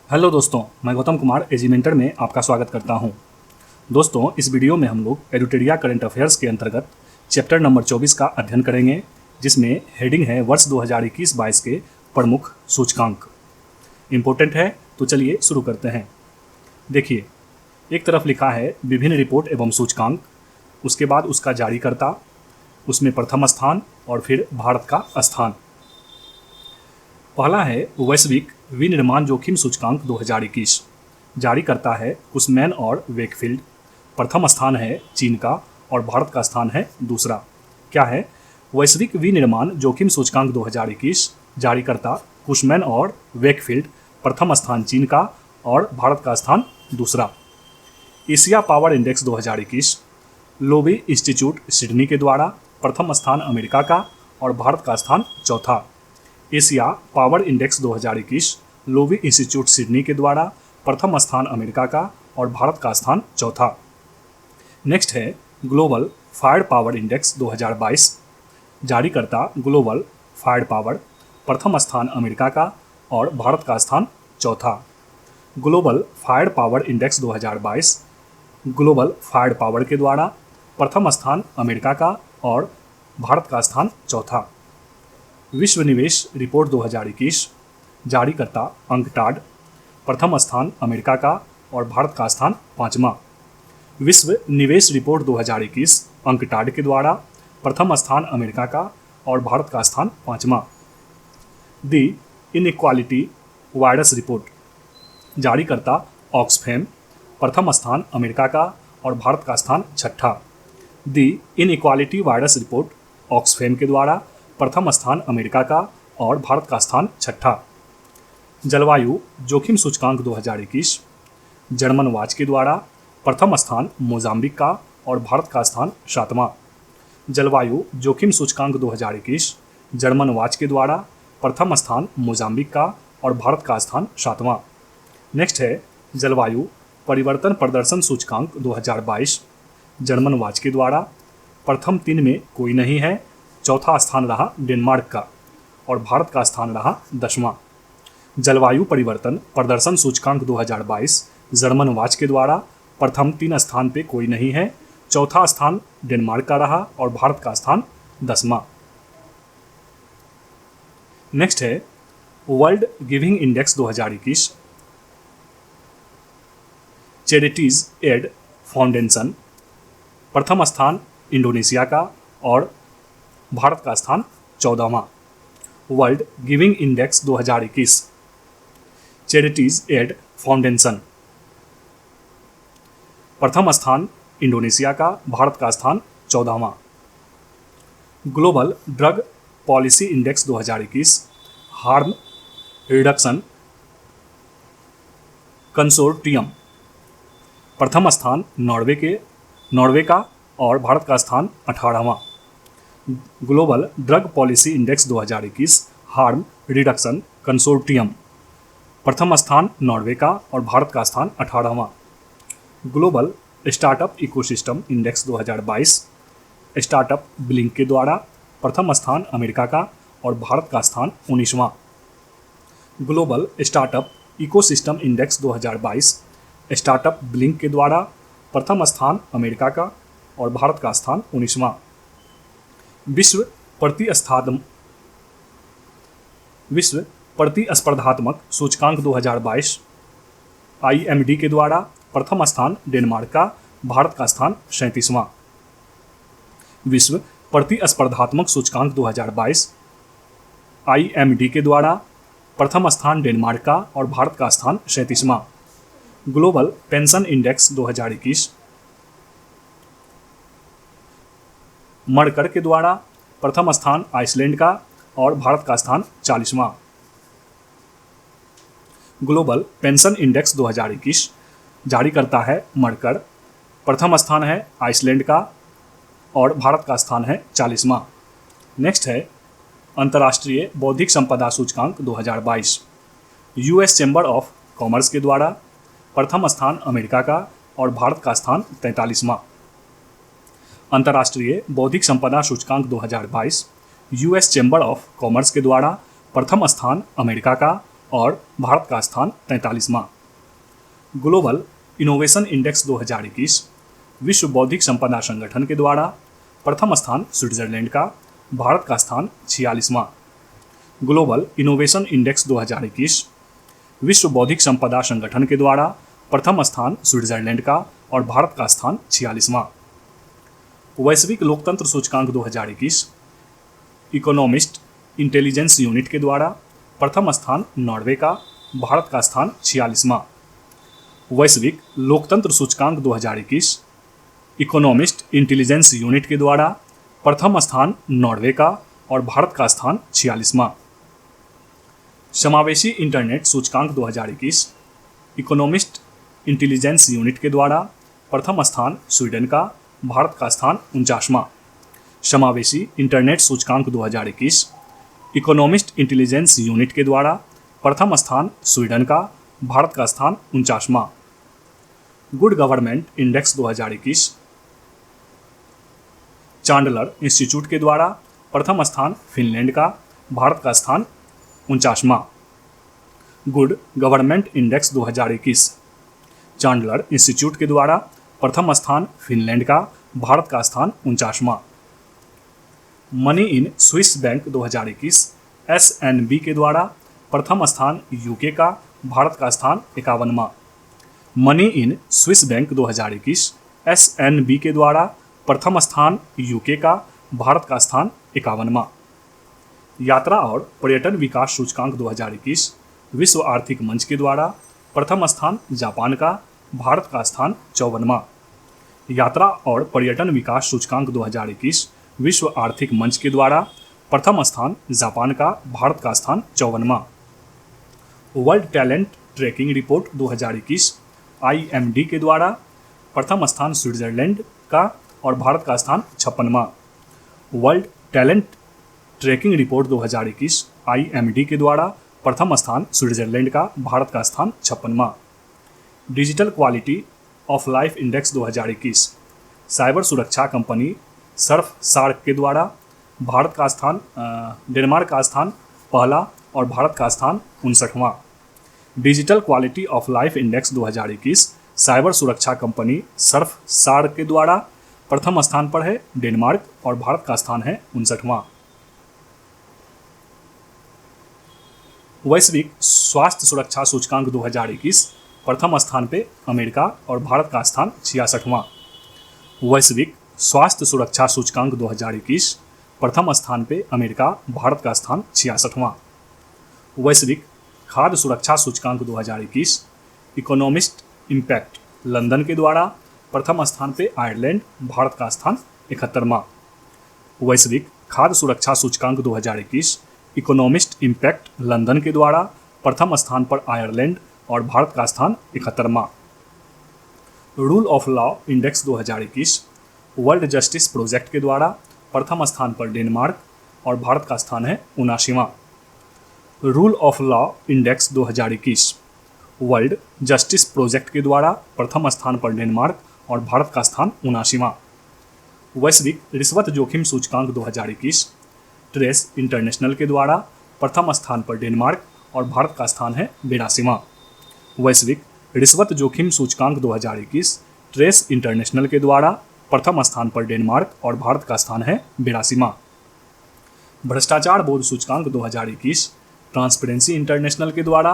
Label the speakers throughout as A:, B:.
A: Hello दोस्तों, मैं गौतम कुमार एजीमेंटर में आपका स्वागत करता हूं। दोस्तों, इस वीडियो में हम लोग एडुटेरिया करंट अफेयर्स के अंतर्गत चैप्टर नंबर 24 का अध्ययन करेंगे, जिसमें हेडिंग है वर्ष 2021-22 के प्रमुख सूचकांक। इम्पोर्टेंट है, तो चलिए शुरू करते हैं। देखिए, एक तरफ लिखा है विभिन्न रिपोर्ट एवं सूचकांक, उसके बाद उसका जारीकर्ता, उसमें प्रथम स्थान और फिर भारत का स्थान। पहला है वैश्विक विनिर्माण जोखिम सूचकांक 2021। जारी करता है कुसमैन और वेकफील्ड। प्रथम स्थान है चीन का और भारत का स्थान है दूसरा। क्या है? वैश्विक विनिर्माण जोखिम सूचकांक 2021, जारी करता कुसमैन और वेकफील्ड। प्रथम स्थान चीन का और भारत का स्थान दूसरा। Asia power index 2021, lobby institute Sydney के द्वारा। प्रथम स्थान अमेरिका का और भारत का स्थान चौथा। Asia power index 2021, lobby institute Sydney के द्वारा। प्रथम स्थान अमेरिका का और भारत का स्थान चौथा। नेक्स्ट है ग्लोबल फायर पावर इंडेक्स 2022, जारी करता ग्लोबल फायर पावर। प्रथम स्थान अमेरिका का और भारत का स्थान चौथा। Global fire power index 2022, global fire power के द्वारा। प्रथम स्थान अमेरिका का और भारत का स्थान चौथा। विश्व निवेश रिपोर्ट 2021, जारी करता अंकटाड। प्रथम स्थान अमेरिका का और भारत का स्थान पाँचवा। विश्व निवेश रिपोर्ट 2021 अंकटाड के द्वारा। प्रथम स्थान अमेरिका का और भारत का स्थान पाँचवा। दी इनइक्वालिटी वायरस रिपोर्ट, जारी करता ऑक्सफैम। प्रथम स्थान अमेरिका का और भारत का स्थान छठा। दी इनइक्वालिटी वायरस रिपोर्ट ऑक्सफैम के द्वारा। प्रथम स्थान अमेरिका का और भारत का स्थान छठा। जलवायु जोखिम सूचकांक 2021, जर्मन वाच के द्वारा। प्रथम स्थान मोजाम्बिक का और भारत का स्थान सातवां। जलवायु जोखिम सूचकांक 2021, जर्मन वाच के द्वारा। प्रथम स्थान मोजाम्बिक का और भारत का स्थान सातवां। नेक्स्ट है जलवायु परिवर्तन प्रदर्शन सूचकांक 2022, जर्मन वाच के द्वारा। प्रथम 3 में कोई नहीं है। चौथा स्थान रहा डेनमार्क का और भारत का स्थान रहा 10वां। जलवायु परिवर्तन प्रदर्शन सूचकांक 2022, जर्मन वाच के द्वारा। प्रथम 3 स्थान पे कोई नहीं है। चौथा स्थान डेनमार्क का रहा और भारत का स्थान 10वां। नेक्स्ट है world giving index 2021, charities aid foundation. प्रथम स्थान इंडोनेशिया का और भारत का स्थान 14वां। World giving index 2021, charities aid foundation. प्रथम स्थान इंडोनेशिया का, भारत का स्थान 14वां। Global drug policy index 2021, harm reduction consortium. प्रथम स्थान नॉर्वे का और भारत का स्थान 18वां। Global drug policy index 2021, harm reduction consortium. प्रथम स्थान नॉर्वे का और भारत का स्थान 18वां। Global startup ecosystem index 2022, startup blink के द्वारा। प्रथम स्थान अमेरिका का और भारत का स्थान 19वां। Global startup ecosystem index 2022, startup blink के द्वारा। प्रथम स्थान अमेरिका का और भारत का स्थान 19वां। विश्व प्रतिस्पर्धात्मक सूचकांक 2022, IMD के द्वारा। प्रथम स्थान डेनमार्क का, भारत का स्थान 37वां। विश्व प्रतिस्पर्धात्मक सूचकांक 2022, IMD के द्वारा। प्रथम स्थान डेनमार्क का और भारत का स्थान 37वां। ग्लोबल पेंशन इंडेक्स 2021, मरकर के द्वारा। प्रथम स्थान आइसलैंड का और भारत का स्थान 40वां। ग्लोबल पेंशन इंडेक्स 2021, जारी करता है मरकर। प्रथम स्थान है आइसलैंड का और भारत का स्थान है 40वां। नेक्स्ट है अंतर्राष्ट्रीय बौद्धिक संपदा सूचकांक 2022, US चैम्बर ऑफ कॉमर्स के द्वारा। प्रथम स्थान अमेरिका का और भारत का स्थान 43वां। अंतर्राष्ट्रीय बौद्धिक संपदा सूचकांक 2022, US चैम्बर ऑफ कॉमर्स के द्वारा। प्रथम स्थान अमेरिका का और भारत का स्थान 43वां। ग्लोबल इनोवेशन इंडेक्स 2021 विश्व बौद्धिक संपदा संगठन के द्वारा प्रथम स्थान स्विट्जरलैंड का, भारत का स्थान 46वां। ग्लोबल इनोवेशन इंडेक्स 2021 विश्व बौद्धिक संपदा संगठन के द्वारा प्रथम स्थान स्विट्जरलैंड का और भारत का स्थान 46वां। वैश्विक लोकतंत्र सूचकांक 2021 इकोनॉमिस्ट इंटेलिजेंस यूनिट के द्वारा प्रथम स्थान नॉर्वे का, भारत का स्थान 46वां। वैश्विक लोकतंत्र सूचकांक 2021 इकोनॉमिस्ट इंटेलिजेंस यूनिट के द्वारा प्रथम स्थान नॉर्वे का और भारत का स्थान 46वां। समावेशी इंटरनेट सूचकांक 2021 इकोनॉमिस्ट इंटेलिजेंस यूनिट के द्वारा प्रथम स्थान स्वीडन का, भारत का स्थान 49वां। समावेशी इंटरनेट सूचकांक 2021 इकोनॉमिस्ट इंटेलिजेंस यूनिट के द्वारा प्रथम स्थान स्वीडन का, भारत का स्थान 49वां। Good government index 2021 Chandler institute के द्वारा प्रथम स्थान फिनलैंड का, भारत का स्थान 49वां। Good government index 2021 Chandler institute के द्वारा प्रथम स्थान फिनलैंड का, भारत का स्थान 49वां। Money in Swiss bank 2021 SNB के द्वारा प्रथम स्थान यूके का, भारत का स्थान 51वां। Money in Swiss bank 2021 SNB के द्वारा प्रथम स्थान यूके का, भारत का स्थान 51वां। यात्रा और पर्यटन विकास सूचकांक 2021 विश्व आर्थिक मंच के द्वारा प्रथम स्थान जापान का, भारत का स्थान 54वां। यात्रा और पर्यटन विकास सूचकांक 2021 विश्व आर्थिक मंच के द्वारा प्रथम स्थान जापान का, भारत का स्थान 54वां। World talent tracking report 2021 IMD के द्वारा प्रथम स्थान स्विट्जरलैंड का और भारत का स्थान 56वां। World talent tracking report 2021 IMD के द्वारा प्रथम स्थान स्विट्जरलैंड का, भारत का स्थान 56वां। Digital quality of life index 2021 cyber सुरक्षा कंपनी सर्फ सार्क के द्वारा भारत का स्थान डेनमार्क का स्थान पहला और भारत का स्थान 59वां। Digital quality of life index 2021 cyber सुरक्षा कंपनी सर्फ सार्क के द्वारा प्रथम स्थान पर है डेनमार्क और भारत का स्थान है 59वां। वैश्विक स्वास्थ्य सुरक्षा सूचकांक 2021 प्रथम स्थान पे अमेरिका और भारत का स्थान 66वां। वैश्विक स्वास्थ्य सुरक्षा सूचकांक 2021 प्रथम स्थान पे अमेरिका, भारत का स्थान 66वां। वैश्विक खाद्य सुरक्षा सूचकांक 2021 इकोनॉमिस्ट इम्पैक्ट लंदन के द्वारा प्रथम स्थान पे आयरलैंड, भारत का स्थान 71वां। वैश्विक खाद्य सुरक्षा सूचकांक 2021 इकोनॉमिस्ट इम्पैक्ट लंदन के द्वारा प्रथम स्थान पर आयरलैंड और भारत का स्थान 71वां। Rule of law index 2021 world justice project के द्वारा प्रथम स्थान पर डेनमार्क और भारत का स्थान है 79वां। Rule of law index 2021 world justice project के द्वारा प्रथम स्थान पर डेनमार्क और भारत का स्थान 79वां। वैश्विक रिश्वत जोखिम सूचकांक 2021 ट्रेस इंटरनेशनल के द्वारा प्रथम स्थान पर डेनमार्क और भारत का स्थान है 82वां। वैश्विक रिश्वत जोखिम सूचकांक 2021 ट्रेस इंटरनेशनल के द्वारा प्रथम स्थान पर डेनमार्क और भारत का स्थान है 82वां। भ्रष्टाचार बोध सूचकांक 2021 ट्रांसपेरेंसी इंटरनेशनल के द्वारा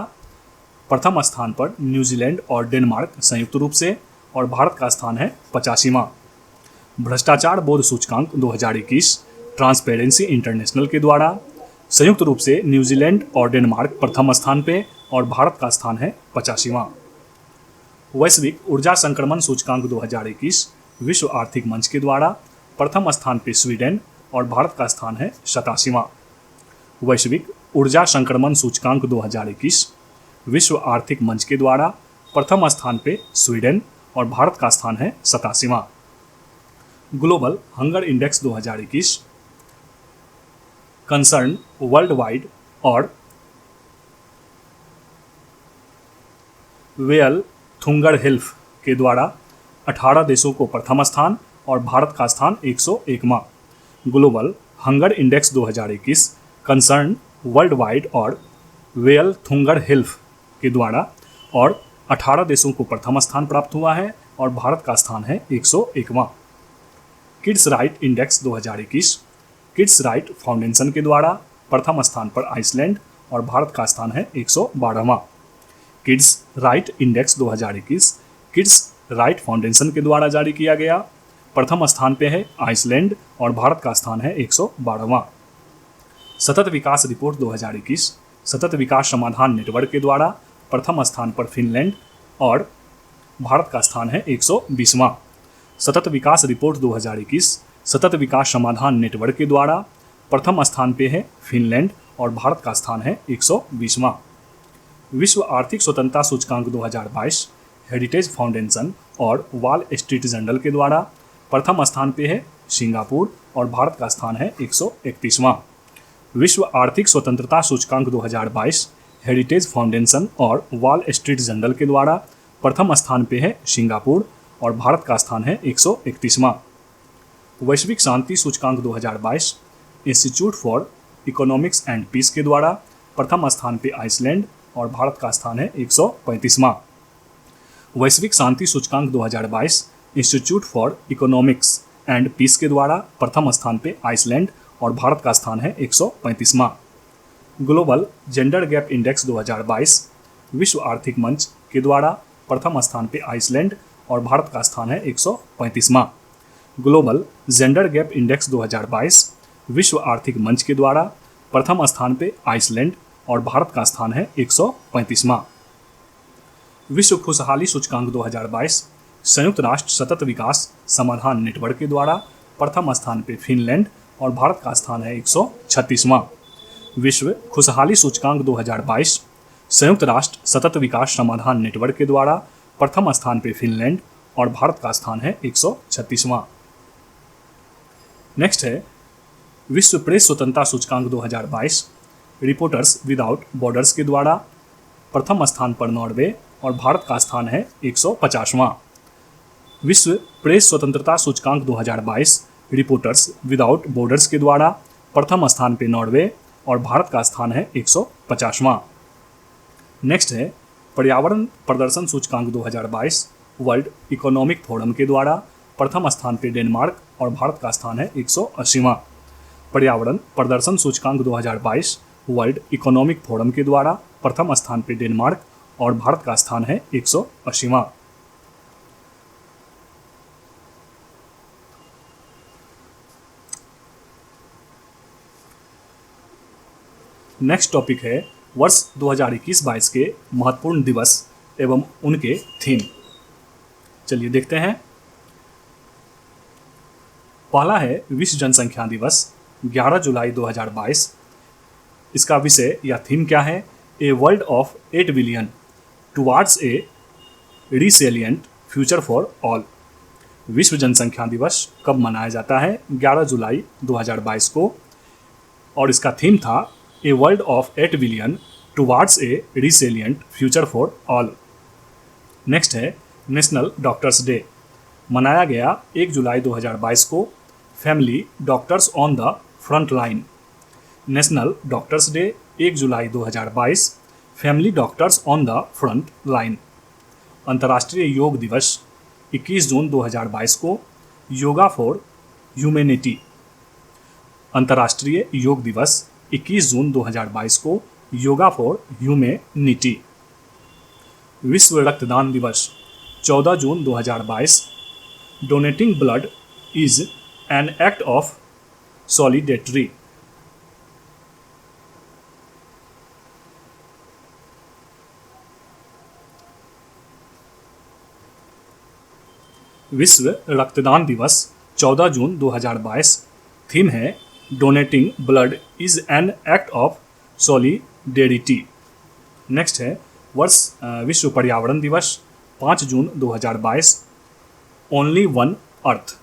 A: प्रथम स्थान पर न्यूजीलैंड और डेनमार्क संयुक्त रूप से और भारत का स्थान है 85वां। भ्रष्टाचार बोध सूचकांक 2021 ट्रांसपेरेंसी इंटरनेशनल के द्वारा संयुक्त रूप से न्यूजीलैंड और डेनमार्क प्रथम स्थान पे और भारत का स्थान है 85वां। वैश्विक ऊर्जा संक्रमण सूचकांक 2021 विश्व आर्थिक मंच के द्वारा प्रथम स्थान पे स्वीडन और भारत का स्थान है 87वां। वैश्विक ऊर्जा संक्रमण सूचकांक 2021 विश्व आर्थिक मंच के द्वारा प्रथम स्थान पे स्वीडन और भारत का स्थान है 87वां। Global hunger index 2021 concern worldwide और वेयल थुंगर हेल्फ के द्वारा 18 देशों को प्रथम स्थान और भारत का स्थान 101वां। Global hunger index 2021 concern worldwide और वेयल थुंगर हिल्फ के द्वारा, और 18 देशों को प्रथम स्थान प्राप्त हुआ है और भारत का स्थान है 101वां। Kids right index 2021 kids right foundation के द्वारा प्रथम स्थान पर आइसलैंड और भारत का स्थान है 112वां। Kids right index 2021 kids right foundation के द्वारा जारी किया गया, प्रथम स्थान पे है आइसलैंड और भारत का स्थान है 112वां। सतत विकास रिपोर्ट 2021 सतत विकास समाधान नेटवर्क के द्वारा प्रथम स्थान पर फिनलैंड और भारत का स्थान है 120वां। सतत विकास रिपोर्ट 2021 सतत विकास समाधान नेटवर्क के द्वारा प्रथम स्थान पे है फिनलैंड और भारत का स्थान है 120वां। विश्व आर्थिक स्वतंत्रता सूचकांक 2022 हेरिटेज फाउंडेशन और वॉल स्ट्रीट जर्नल के द्वारा प्रथम स्थान पे है सिंगापुर और भारत का स्थान है 131वां। विश्व आर्थिक स्वतंत्रता सूचकांक 2022 हेरिटेज फाउंडेशन और वॉल स्ट्रीट जर्नल के द्वारा प्रथम स्थान पे है सिंगापुर और भारत का स्थान है 131वां। वैश्विक शांति सूचकांक 2022 Institute for Economics and Peace के द्वारा प्रथम स्थान पे आइसलैंड और भारत का स्थान है 135वां। वैश्विक शांति सूचकांक 2022 Institute for Economics and Peace के द्वारा प्रथम स्थान पे आइसलैंड और भारत का स्थान है 135वां। ग्लोबल जेंडर गैप इंडेक्स 2022 विश्व आर्थिक मंच के द्वारा प्रथम स्थान पे आइसलैंड और भारत का स्थान है 135वां। ग्लोबल जेंडर गैप इंडेक्स 2022 विश्व आर्थिक मंच के द्वारा प्रथम स्थान पे आइसलैंड और भारत का स्थान है 135वां। विश्व खुशहाली सूचकांक 2022 संयुक्त राष्ट्र सतत विकास समाधान नेटवर्क के द्वारा प्रथम स्थान पे फिनलैंड और भारत का स्थान है 136वां। विश्व खुशहाली सूचकांक 2022 संयुक्त राष्ट्र सतत विकास समाधान नेटवर्क के द्वारा प्रथम स्थान पे फिनलैंड और भारत का स्थान है 136वां। नेक्स्ट है विश्व प्रेस स्वतंत्रता सूचकांक 2022 रिपोर्टर्स विदाउट बॉर्डर्स के द्वारा प्रथम स्थान पर नॉर्वे और भारत का स्थान है 150वां। विश्व प्रेस स्वतंत्रता सूचकांक 2022 रिपोर्टर्स विदाउट बॉर्डर्स के द्वारा प्रथम स्थान पे नॉर्वे और भारत का स्थान है 150वां। नेक्स्ट है पर्यावरण प्रदर्शन सूचकांक 2022 वर्ल्ड इकोनॉमिक फोरम के द्वारा प्रथम स्थान पे डेनमार्क और भारत का स्थान है 180वां। पर्यावरण प्रदर्शन सूचकांक 2022 वर्ल्ड इकोनॉमिक फोरम के द्वारा प्रथम स्थान पे डेनमार्क और भारत का स्थान है 180वां। नेक्स्ट टॉपिक है वर्ष 2021-22 के महत्वपूर्ण दिवस एवं उनके थीम। चलिए देखते हैं। पहला है विश्व जनसंख्या दिवस 11 जुलाई 2022। इसका विषय या थीम क्या है? A world of 8 billion towards a resilient future for all. विश्व जनसंख्या दिवस कब मनाया जाता है? 11 जुलाई 2022 को, और इसका थीम था a world of 8 billion towards a resilient future for all. Next है नेशनल डॉक्टर्स डे, मनाया गया 1 जुलाई 2022 को। Family doctors on the front line. National doctors day 1 जुलाई 2022, family doctors on the front line. अंतर्राष्ट्रीय योग दिवस 21 जून 2022 को। Yoga for humanity. अंतर्राष्ट्रीय योग दिवस 21 जून 2022 को। Yoga for humanity. विश्व रक्तदान दिवस 14 जून 2022। Donating blood is an act of solidarity. विश्व रक्तदान दिवस 14 जून 2022। थीम है donating blood is an act of solidarity. Next है विश्व पर्यावरण दिवस 5 जून 2022। Only one earth.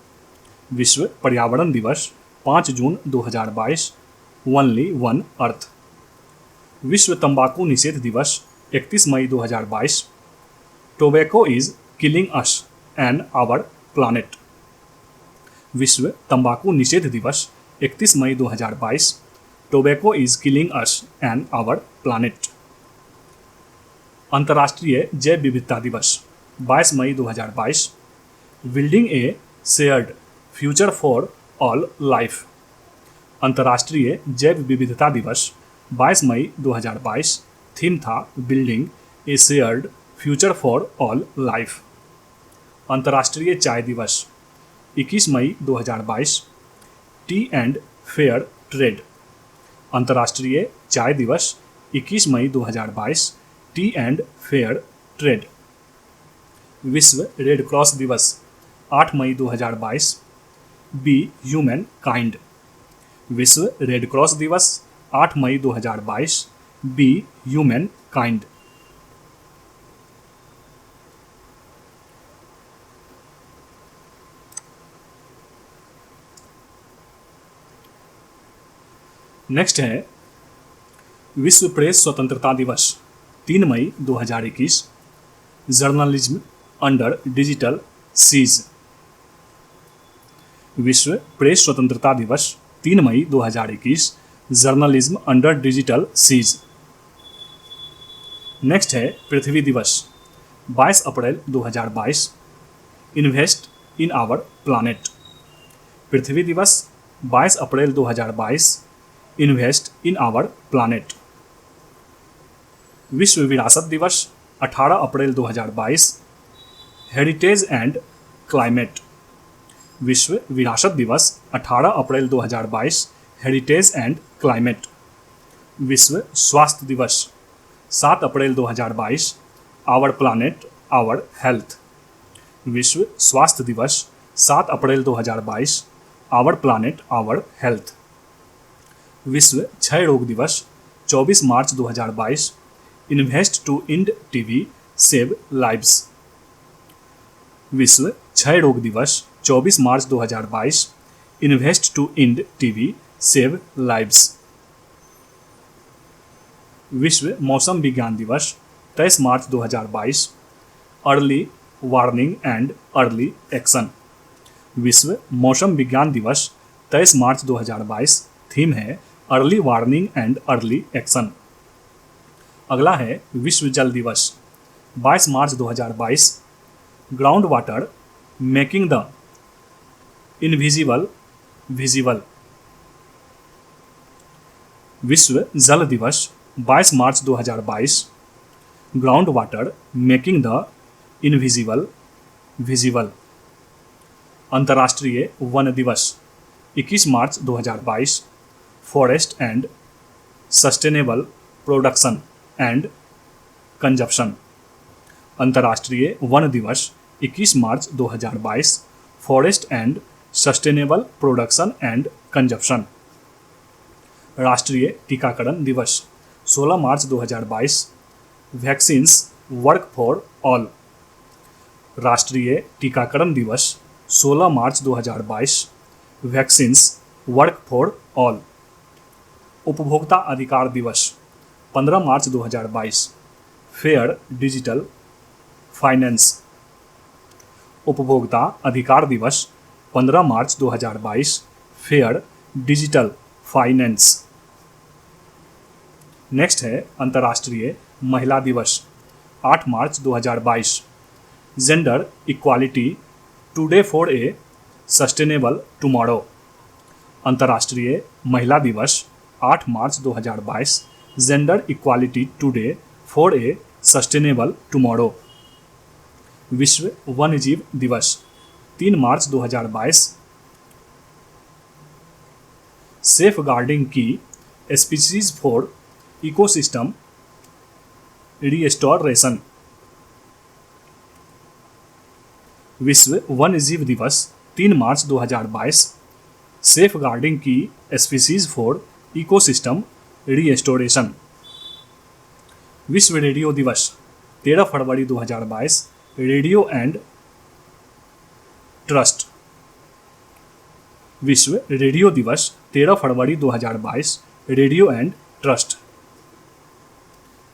A: विश्व पर्यावरण दिवस 5 जून 2022। Only one earth. विश्व तंबाकू निषेध दिवस 31 मई 2022। Tobacco is killing us and our planet. विश्व तंबाकू निषेध दिवस 31 मई 2022। Tobacco is killing us and our planet. अंतर्राष्ट्रीय जैव विविधता दिवस 22 मई 2022। Building a shared future for all life. अंतर्राष्ट्रीय जैव विविधता दिवस 22 मई 2022। थीम था building a shared future for all life. अंतर्राष्ट्रीय चाय दिवस 21 मई 2022। Tea and fair trade. अंतर्राष्ट्रीय चाय दिवस 21 मई 2022। Tea and fair trade. विश्व रेड क्रॉस दिवस 8 मई 2022। Be human kind. विश्व रेड क्रॉस दिवस 8 मई 2022। Be human kind. नेक्स्ट है विश्व प्रेस स्वतंत्रता दिवस 3 मई 2021। Journalism under digital siege. विश्व प्रेस स्वतंत्रता दिवस 3 मई 2021। Journalism under digital siege. Next है पृथ्वी दिवस 22 अप्रैल 2022। Invest in our planet. पृथ्वी दिवस 22 अप्रैल 2022। Invest in our planet. विश्व विरासत दिवस 18 अप्रैल 2022। Heritage and climate. विश्व विरासत दिवस 18 अप्रैल 2022। Heritage and climate. विश्व स्वास्थ्य दिवस 7 अप्रैल 2022। Our planet our health. विश्व स्वास्थ्य दिवस 7 अप्रैल 2022। Our planet our health. विश्व क्षय रोग दिवस 24 मार्च 2022। Invest to end TB save lives. विश्व क्षय रोग दिवस 24 मार्च 2022। Invest to end TB save lives. विश्व मौसम विज्ञान दिवस 23 मार्च 2022। Early warning and early action. विश्व मौसम विज्ञान दिवस 23 मार्च 2022। थीम है early warning and early action. अगला है विश्व जल दिवस 22 मार्च 2022। Ground water making the invisible visible. विश्व जल दिवस 22 मार्च 2022। Ground water making the invisible visible. अंतर्राष्ट्रीय वन दिवस 21 मार्च 2022। Forest and sustainable production and consumption. अंतर्राष्ट्रीय वन दिवस 21 मार्च 2022। Forest and sustainable production and consumption. राष्ट्रीय टीकाकरण दिवस 16 मार्च 2022। Vaccines work for all. राष्ट्रीय टीकाकरण दिवस 16 मार्च 2022। Vaccines work for all. उपभोक्ता अधिकार दिवस 15 मार्च 2022। Fair digital finance. उपभोक्ता अधिकार दिवस 15 मार्च 2022। Fair digital finance. नेक्स्ट है अंतर्राष्ट्रीय महिला दिवस 8 मार्च 2022। Gender equality today for a sustainable tomorrow. अंतर्राष्ट्रीय महिला दिवस 8 मार्च 2022। Gender equality today for a sustainable tomorrow. विश्व वन्यजीव दिवस 3 मार्च 2022। सेफ गार्डिंग की स्पीसीज फॉर इकोसिस्टम रिस्टोरेशन। विश्व वन्यजीव दिवस 3 मार्च 2022। सेफ गार्डिंग की स्पीसीज फॉर इकोसिस्टम रिस्टोरेशन। विश्व रेडियो दिवस 13 फरवरी 2022। Radio and trust. विश्व रेडियो दिवस 13 फरवरी 2022। Radio and trust.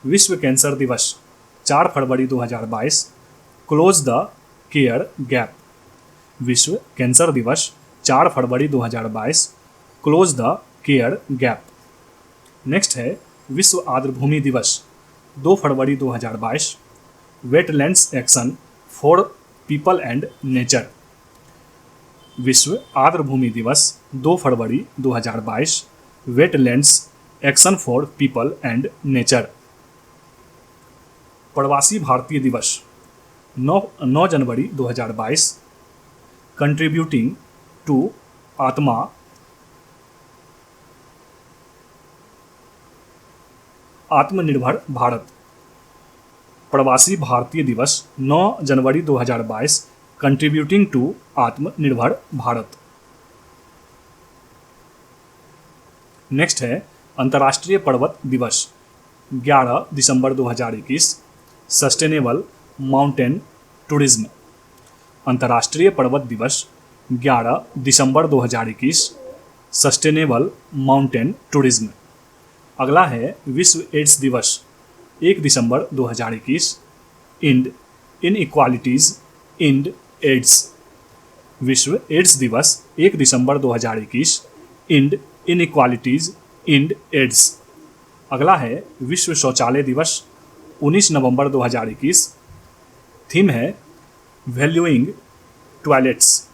A: विश्व कैंसर दिवस 4 फरवरी 2022। Close the care gap. विश्व कैंसर दिवस 4 फरवरी 2022। Close the care gap. Next है विश्व आर्द्रभूमि दिवस 2 फरवरी 2022 wetlands action for people and nature. विश्व आर्द्रभूमि दिवस 2 फरवरी 2022 wetlands action for people and nature. प्रवासी भारतीय दिवस 9 जनवरी 2022 कंट्रीब्यूटिंग टू आत्मनिर्भर भारत। प्रवासी भारतीय दिवस 9 जनवरी 2022 कंट्रीब्यूटिंग टू आत्मनिर्भर भारत। नेक्स्ट है अंतर्राष्ट्रीय पर्वत दिवस 11 दिसंबर 2021 सस्टेनेबल माउंटेन टूरिज्म। अंतर्राष्ट्रीय पर्वत दिवस 11 दिसंबर 2021 सस्टेनेबल माउंटेन टूरिज्म। अगला है विश्व एड्स दिवस 1 दिसंबर 2021 इंड इनइक्वालिटीज इंड एड्स। विश्व एड्स दिवस 1 दिसंबर 2021 इंड इनइक्वालिटीज इंड एड्स। अगला है विश्व शौचालय दिवस 19 नवंबर 2021। थीम है वैल्यूइंग टॉयलेट्स।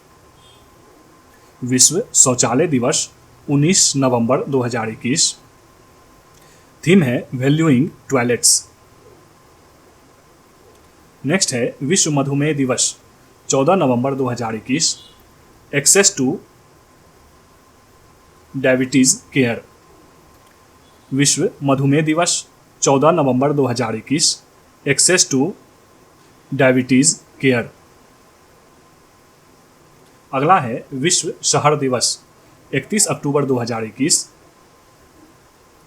A: विश्व शौचालय दिवस 19 नवंबर 2021। थीम है वैल्यूइंग टॉयलेट्स। नेक्स्ट है विश्व मधुमेह दिवस 14 नवंबर 2021 एक्सेस टू डायबिटीज केयर। विश्व मधुमेह दिवस 14 नवंबर 2021 एक्सेस टू डायबिटीज केयर। अगला है विश्व शहर दिवस 31 अक्टूबर 2021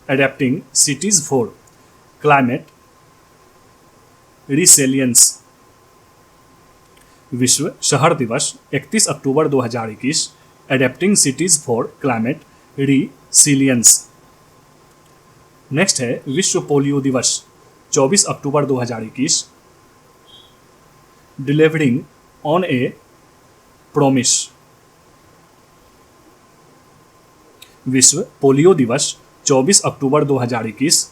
A: adapting cities for climate resilience. विश्व शहर दिवस 31 अक्टूबर 2021 adapting cities for climate resilience. Next है विश्व पोलियो दिवस 24 अक्टूबर 2021 डिलीवरिंग ऑन ए प्रोमिस। विश्व पोलियो दिवस 24 अक्टूबर 2021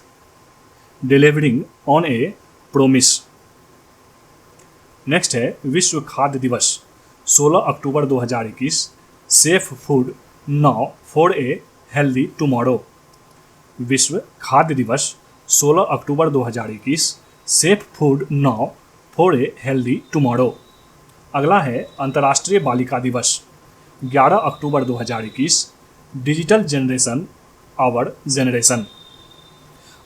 A: delivering on a promise. Next है विश्व खाद्य दिवस 16 अक्टूबर 2021 safe food now for a healthy tomorrow. विश्व खाद्य दिवस 16 अक्टूबर 2021 safe food now for a healthy tomorrow. अगला है अंतर्राष्ट्रीय बालिका दिवस 11 अक्टूबर 2021 डिजिटल जनरेशन आवर जनरेशन।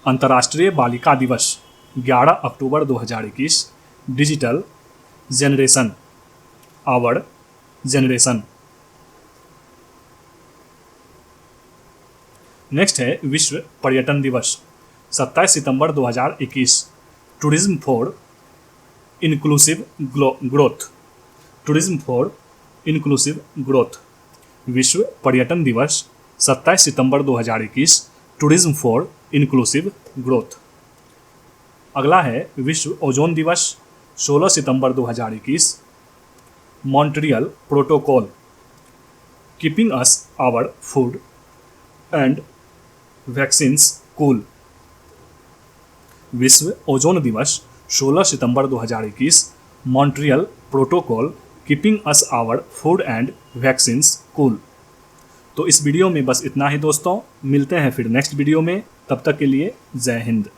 A: अंतर्राष्ट्रीय बालिका दिवस 11 अक्टूबर 2021 digital generation our generation. Next है विश्व पर्यटन दिवस 27 सितंबर 2021 tourism for inclusive growth. Tourism for inclusive growth. विश्व पर्यटन दिवस 27 सितंबर 2021 टूरिज्म फॉर इंक्लूसिव ग्रोथ। अगला है विश्व ओजोन दिवस 16 सितंबर 2021 Montreal Protocol keeping us our food and vaccines cool. विश्व ओजोन दिवस 16 सितंबर 2021 Montreal Protocol keeping us our food and vaccines cool. तो इस वीडियो में बस इतना ही दोस्तों, मिलते हैं फिर नेक्स्ट वीडियो में, तब तक के लिए जय हिंद।